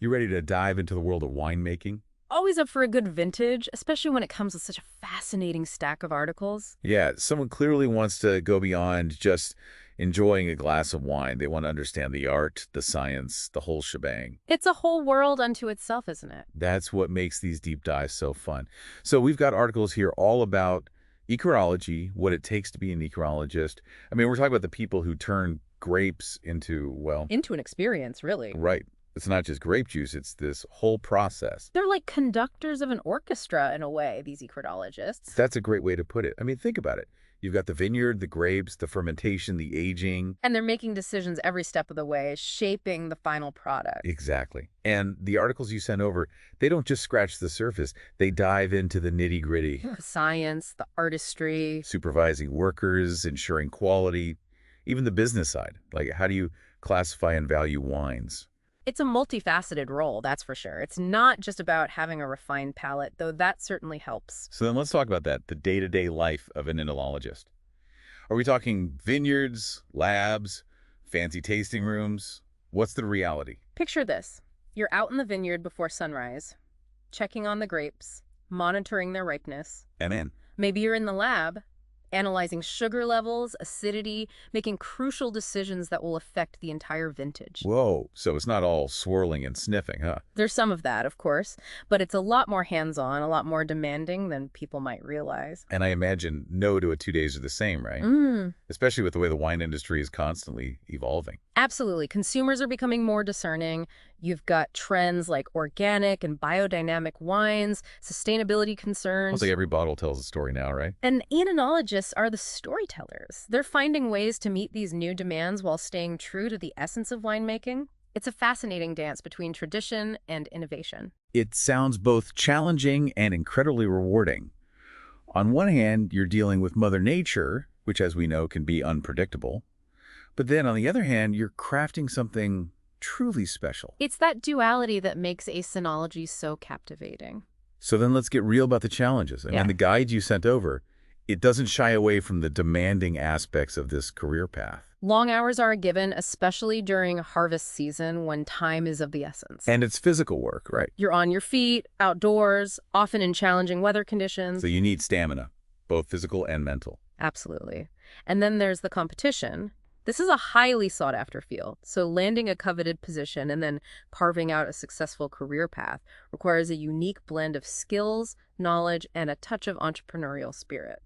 You ready to dive into the world of winemaking? Always up for a good vintage, especially when it comes with such a fascinating stack of articles. Yeah, someone clearly wants to go beyond just enjoying a glass of wine. They want to understand the art, the science, the whole shebang. It's a whole world unto itself, isn't it? That's what makes these deep dives so fun. So we've got articles here all about ecology, what it takes to be an ecologist. I mean, we're talking about the people who turn grapes into, well, Into an experience, really. right. It's not just grape juice, it's this whole process. They're like conductors of an orchestra in a way, these ecologists. That's a great way to put it. I mean, think about it. You've got the vineyard, the grapes, the fermentation, the aging. And they're making decisions every step of the way, shaping the final product. Exactly. And the articles you send over, they don't just scratch the surface. They dive into the nitty-gritty, The science, the artistry. supervising workers, ensuring quality, even the business side. Like, how do you classify and value wines? It's a multifaceted role, that's for sure. It's not just about having a refined palate, though that certainly helps. So then let's talk about that, the day-to-day life of an enologist. Are we talking vineyards, labs, fancy tasting rooms? What's the reality? Picture this. You're out in the vineyard before sunrise, checking on the grapes, monitoring their ripeness. And then, Maybe you're in the lab, analyzing sugar levels, acidity, making crucial decisions that will affect the entire vintage. whoa, so it's not all swirling and sniffing, huh? There's some of that, of course, but it's a lot more hands-on, a lot more demanding than people might realize. And I imagine no to a 2 days are the same, right? Especially with the way the wine industry is constantly evolving. Absolutely. Consumers are becoming more discerning. You've got trends like organic and biodynamic wines, sustainability concerns. It's like every bottle tells a story now, right? And enologists are the storytellers. They're finding ways to meet these new demands while staying true to the essence of winemaking. It's a fascinating dance between tradition and innovation. It sounds both challenging and incredibly rewarding. On one hand, you're dealing with Mother Nature, which, as we know, can be unpredictable. But then, on the other hand, you're crafting something truly special. It's that duality that makes Oenology so captivating. So then let's get real about the challenges. I mean, the guide you sent over, it doesn't shy away from the demanding aspects of this career path. Long hours are a given, especially during harvest season when time is of the essence. And it's physical work, right? You're on your feet, outdoors, often in challenging weather conditions. So you need stamina, both physical and mental. Absolutely. And then there's the competition. This is a highly sought-after field, so landing a coveted position and then carving out a successful career path requires a unique blend of skills, knowledge, and a touch of entrepreneurial spirit.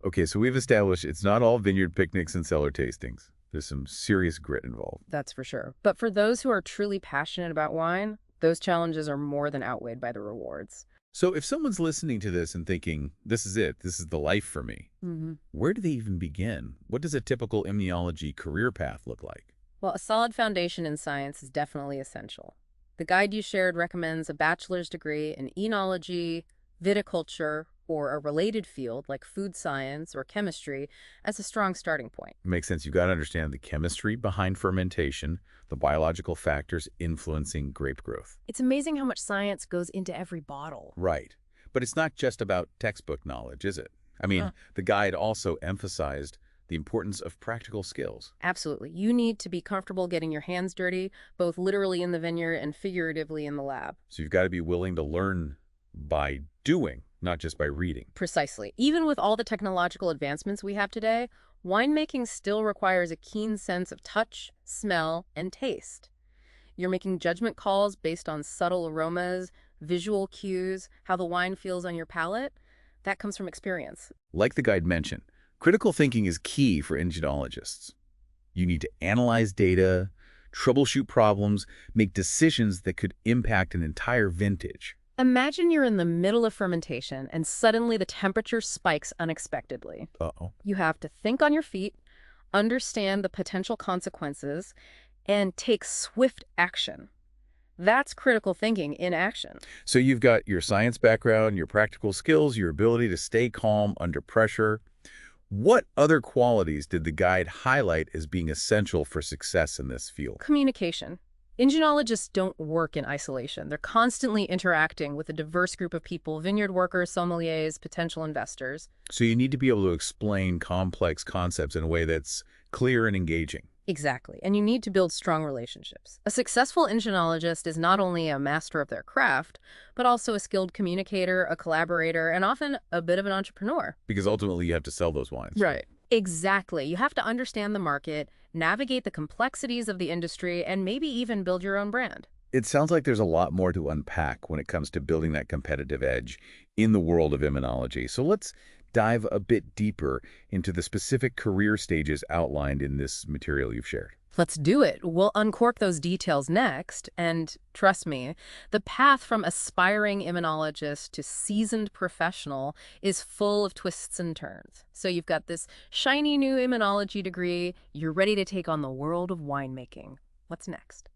Okay, so we've established it's not all vineyard picnics and cellar tastings. There's some serious grit involved. That's for sure. But for those who are truly passionate about wine, those challenges are more than outweighed by the rewards. So if someone's listening to this and thinking, this is it, this is the life for me, where do they even begin? What does a typical immunology career path look like? Well, a solid foundation in science is definitely essential. The guide you shared recommends a bachelor's degree in enology, viticulture, or a related field like food science or chemistry as a strong starting point. It makes sense. You've got to understand the chemistry behind fermentation, the biological factors influencing grape growth. It's amazing how much science goes into every bottle. Right. But it's not just about textbook knowledge, is it? I mean, the guide also emphasized the importance of practical skills. Absolutely. You need to be comfortable getting your hands dirty, both literally in the vineyard and figuratively in the lab. So you've got to be willing to learn by doing, not just by reading. Precisely. Even with all the technological advancements we have today, winemaking still requires a keen sense of touch, smell, and taste. You're making judgment calls based on subtle aromas, visual cues, how the wine feels on your palate. That comes from experience. Like the guide mentioned, critical thinking is key for enologists. You need to analyze data, troubleshoot problems, make decisions that could impact an entire vintage. Imagine you're in the middle of fermentation and suddenly the temperature spikes unexpectedly. Uh-oh. You have to think on your feet, understand the potential consequences, and take swift action. That's critical thinking in action. So you've got your science background, your practical skills, your ability to stay calm under pressure. What other qualities did the guide highlight as being essential for success in this field? Communication. Oenologists don't work in isolation. They're constantly interacting with a diverse group of people, vineyard workers, sommeliers, potential investors. So you need to be able to explain complex concepts in a way that's clear and engaging. Exactly. And you need to build strong relationships. A successful entomologist is not only a master of their craft, but also a skilled communicator, a collaborator, and often a bit of an entrepreneur. Because ultimately you have to sell those wines. Right. Exactly. You have to understand the market, navigate the complexities of the industry, and maybe even build your own brand. It sounds like there's a lot more to unpack when it comes to building that competitive edge in the world of immunology. So let's dive a bit deeper into the specific career stages outlined in this material you've shared. Let's do it. We'll uncork those details next. And trust me, the path from aspiring immunologist to seasoned professional is full of twists and turns. So you've got this shiny new immunology degree. You're ready to take on the world of winemaking. What's next?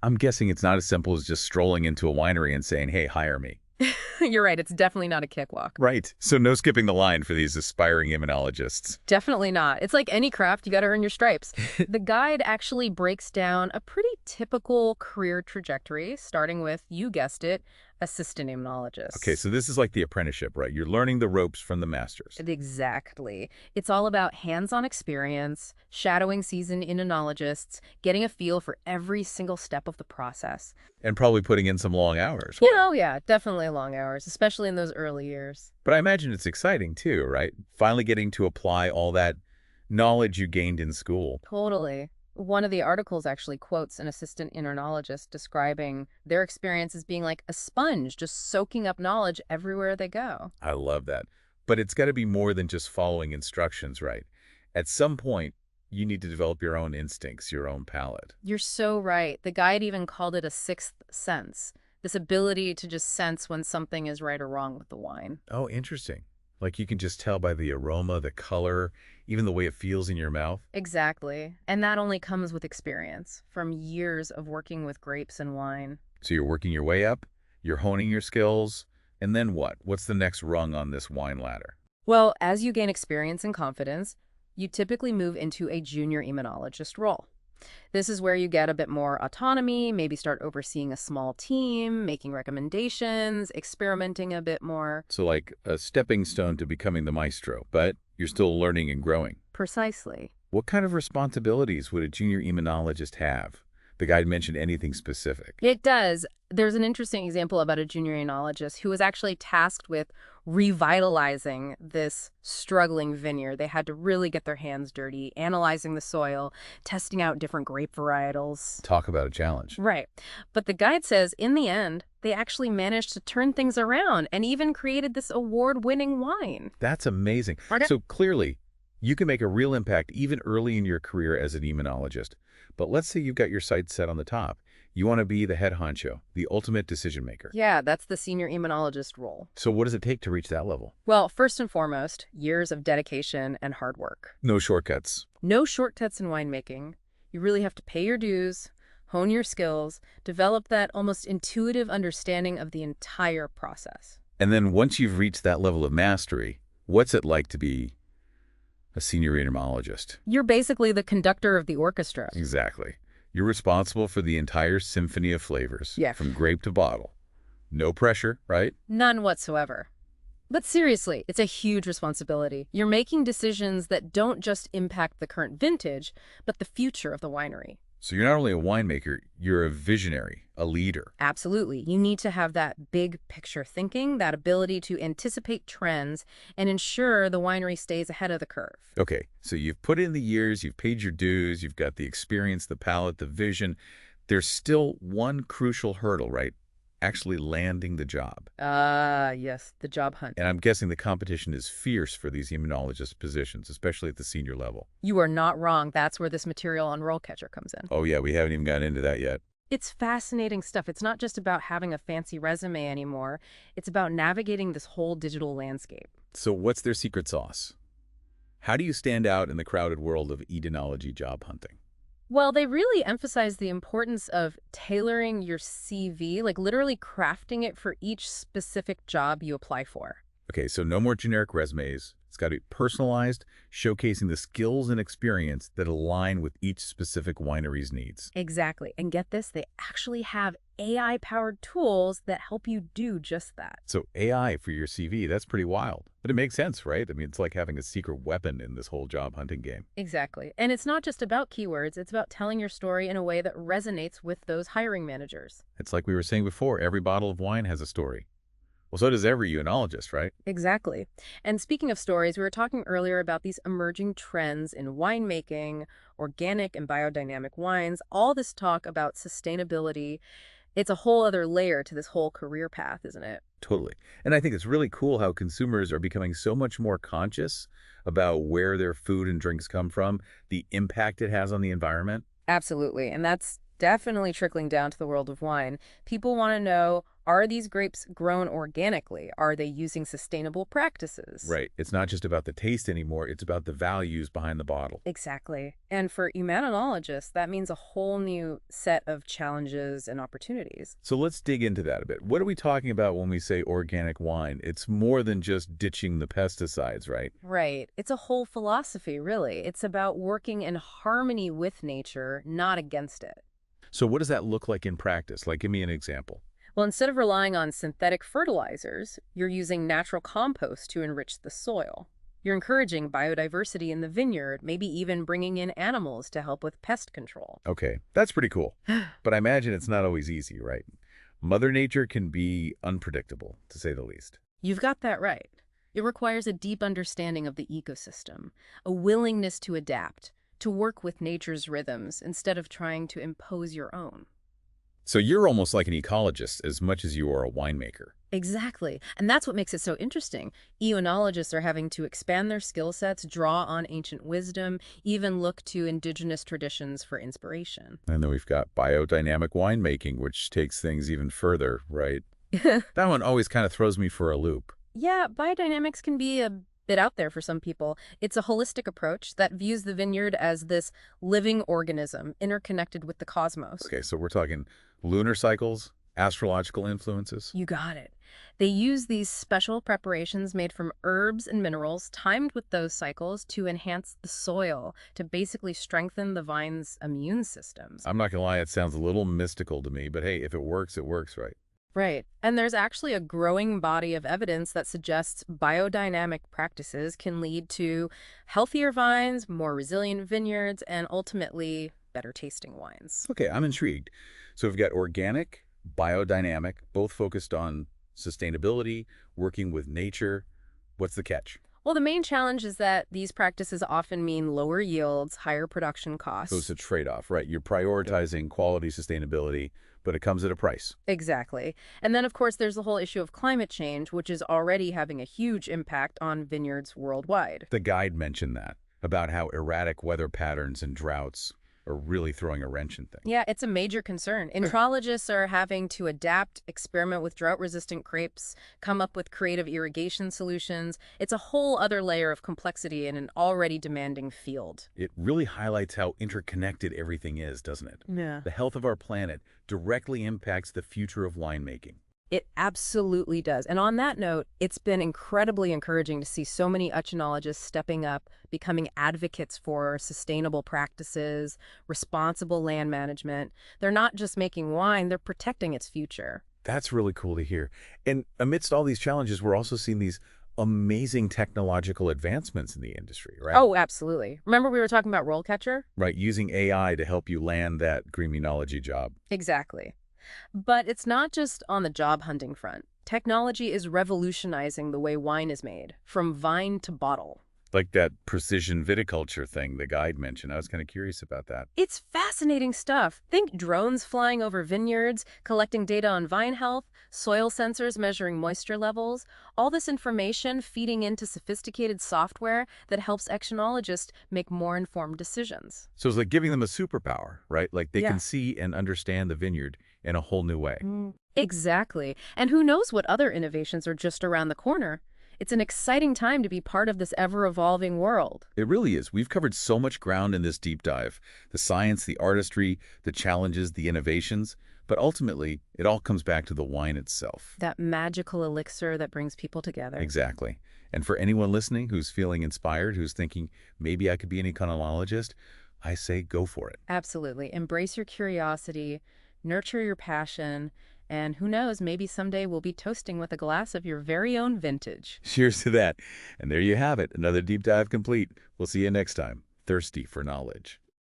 I'm guessing it's not as simple as just strolling into a winery and saying, hey, hire me. You're right. It's definitely not a cakewalk. Right. So no skipping the line for these aspiring immunologists. Definitely not. It's like any craft, you got to earn your stripes. The guide actually breaks down a pretty typical career trajectory, starting with, you guessed it, assistant immunologist. Okay, so this is like the apprenticeship, right? You're learning the ropes from the masters. Exactly. It's all about hands-on experience, shadowing seasoned immunologists, getting a feel for every single step of the process. And probably putting in some long hours. Yeah, definitely long hours, especially in those early years. But I imagine it's exciting too, right? Finally getting to apply all that knowledge you gained in school. Totally. One of the articles actually quotes an assistant immunologist describing their experience as being like a sponge, just soaking up knowledge everywhere they go. I love that. But it's got to be more than just following instructions, right? At some point, you need to develop your own instincts, your own palate. You're so right. The guide even called it a sixth sense, this ability to just sense when something is right or wrong with the wine. Oh, interesting. Like you can just tell by the aroma, the color, even the way it feels in your mouth. Exactly. And that only comes with experience, from years of working with grapes and wine. So you're working your way up, you're honing your skills, and then what? What's the next rung on this wine ladder? Well, as you gain experience and confidence, you typically move into a junior immunologist role. This is where you get a bit more autonomy, maybe start overseeing a small team, making recommendations, experimenting a bit more. So like a stepping stone to becoming the maestro, but you're still learning and growing. Precisely. What kind of responsibilities would a junior immunologist have? The guide mentioned anything specific. It does. There's an interesting example about a junior enologist who was actually tasked with revitalizing this struggling vineyard. They had to really get their hands dirty, analyzing the soil, testing out different grape varietals. Talk about a challenge. Right. But the guide says, in the end, they actually managed to turn things around and even created this award-winning wine. That's amazing. So clearly, you can make a real impact even early in your career as an immunologist. But let's say you've got your sights set on the top. You want to be the head honcho, the ultimate decision maker. Yeah, that's the senior immunologist role. So what does it take to reach that level? Well, first and foremost, years of dedication and hard work. No shortcuts. No shortcuts in winemaking. You really have to pay your dues, hone your skills, develop that almost intuitive understanding of the entire process. And then once you've reached that level of mastery, what's it like to be a senior entomologist? You're basically the conductor of the orchestra. Exactly. You're responsible for the entire symphony of flavors, Yeah. from grape to bottle. No pressure, right? None whatsoever. But seriously, it's a huge responsibility. You're making decisions that don't just impact the current vintage, but the future of the winery. So you're not only a winemaker, you're a visionary, a leader. Absolutely. You need to have that big picture thinking, that ability to anticipate trends and ensure the winery stays ahead of the curve. Okay, so you've put in the years, you've paid your dues, you've got the experience, the palate, the vision. There's still one crucial hurdle, right? Actually landing the job. Yes, the job hunt. And I'm guessing the competition is fierce for these immunologist positions, especially at the senior level. You are not wrong. That's where this material on RoleCatcher comes in. Oh yeah, we haven't even gotten into that yet. It's fascinating stuff. It's not just about having a fancy resume anymore. It's about navigating this whole digital landscape. So what's their secret sauce? How do you stand out in the crowded world of Oenology job hunting? Well, they really emphasize the importance of tailoring your CV, like literally crafting it for each specific job you apply for. Okay, so no more generic resumes. It's got to be personalized, showcasing the skills and experience that align with each specific winery's needs. Exactly. And get this, they actually have AI-powered tools that help you do just that. So AI for your CV, that's pretty wild. But it makes sense, right? I mean, it's like having a secret weapon in this whole job hunting game. Exactly. And it's not just about keywords, it's about telling your story in a way that resonates with those hiring managers. It's like we were saying before, every bottle of wine has a story. Well, so does every Oenologist, right? Exactly. And speaking of stories, we were talking earlier about these emerging trends in winemaking, organic and biodynamic wines, all this talk about sustainability. It's a whole other layer to this whole career path, isn't it? Totally. And I think it's really cool how consumers are becoming so much more conscious about where their food and drinks come from, the impact it has on the environment. Absolutely. And that's definitely trickling down to the world of wine. People want to know, are these grapes grown organically? Are they using sustainable practices? Right. It's not just about the taste anymore, it's about the values behind the bottle. Exactly. And for Oenologists, that means a whole new set of challenges and opportunities. So let's dig into that a bit. What are we talking about when we say organic wine? It's more than just ditching the pesticides, right? Right. It's a whole philosophy, really. It's about working in harmony with nature, not against it. So what does that look like in practice? Like, give me an example. Well, instead of relying on synthetic fertilizers, you're using natural compost to enrich the soil. You're encouraging biodiversity in the vineyard, maybe even bringing in animals to help with pest control. Okay, that's pretty cool. But I imagine it's not always easy, right? Mother Nature can be unpredictable, to say the least. You've got that right. It requires a deep understanding of the ecosystem, a willingness to adapt, to work with nature's rhythms instead of trying to impose your own. So you're almost like an ecologist as much as you are a winemaker. Exactly. And that's what makes it so interesting. Oenologists are having to expand their skill sets, draw on ancient wisdom, even look to indigenous traditions for inspiration. And then we've got biodynamic winemaking, which takes things even further, right? That one always kind of throws me for a loop. Yeah, biodynamics can be a bit out there for some people. It's a holistic approach that views the vineyard as this living organism interconnected with the cosmos. Okay, so we're talking lunar cycles, astrological influences. You got it. They use these special preparations made from herbs and minerals timed with those cycles to enhance the soil, to basically strengthen the vine's immune systems. I'm not gonna lie, it sounds a little mystical to me, but hey, if it works, right? Right. And there's actually a growing body of evidence that suggests biodynamic practices can lead to healthier vines, more resilient vineyards, and ultimately better tasting wines. Okay, I'm intrigued. So we've got organic, biodynamic, both focused on sustainability, working with nature. What's the catch? Well, the main challenge is that these practices often mean lower yields, higher production So it's costs. a trade-off, right? You're prioritizing quality, sustainability, but it comes at a price. Exactly. And then, of course, there's the whole issue of climate change, which is already having a huge impact on vineyards worldwide. The guide mentioned that, about how erratic weather patterns and droughts are really throwing a wrench in things. Yeah, it's a major concern. Entrologists are having to adapt, experiment with drought-resistant grapes, come up with creative irrigation solutions. It's a whole other layer of complexity in an already demanding field. It really highlights how interconnected everything is, doesn't it? Yeah. The health of our planet directly impacts the future of winemaking. It absolutely does. And on that note, it's been incredibly encouraging to see so many oenologists stepping up, becoming advocates for sustainable practices, responsible land management. They're not just making wine, they're protecting its future. That's really cool to hear. And amidst all these challenges, we're also seeing these amazing technological advancements in the industry, right? Oh, absolutely. Remember we were talking about RoleCatcher? Right, using AI to help you land that greenenology job. Exactly. But it's not just on the job hunting front. Technology is revolutionizing the way wine is made, from vine to bottle. Like that precision viticulture thing the guide mentioned. I was kind of curious about that. It's fascinating stuff. Think drones flying over vineyards, collecting data on vine health, soil sensors measuring moisture levels, all this information feeding into sophisticated software that helps oenologists make more informed decisions. So it's like giving them a superpower, right? Like they Yeah. can see and understand the vineyard in a whole new way. Exactly. And who knows what other innovations are just around the corner? It's an exciting time to be part of this ever-evolving world. It really is. We've covered so much ground in this deep dive. The science, the artistry, the challenges, the innovations. But ultimately, it all comes back to the wine itself. That magical elixir that brings people together. Exactly. And for anyone listening who's feeling inspired, who's thinking, maybe I could be an econologist, I say go for it. Absolutely. Embrace your curiosity, nurture your passion, and who knows, maybe someday we'll be toasting with a glass of your very own vintage. Cheers to that. And there you have it, another deep dive complete. We'll see you next time. Thirsty for knowledge.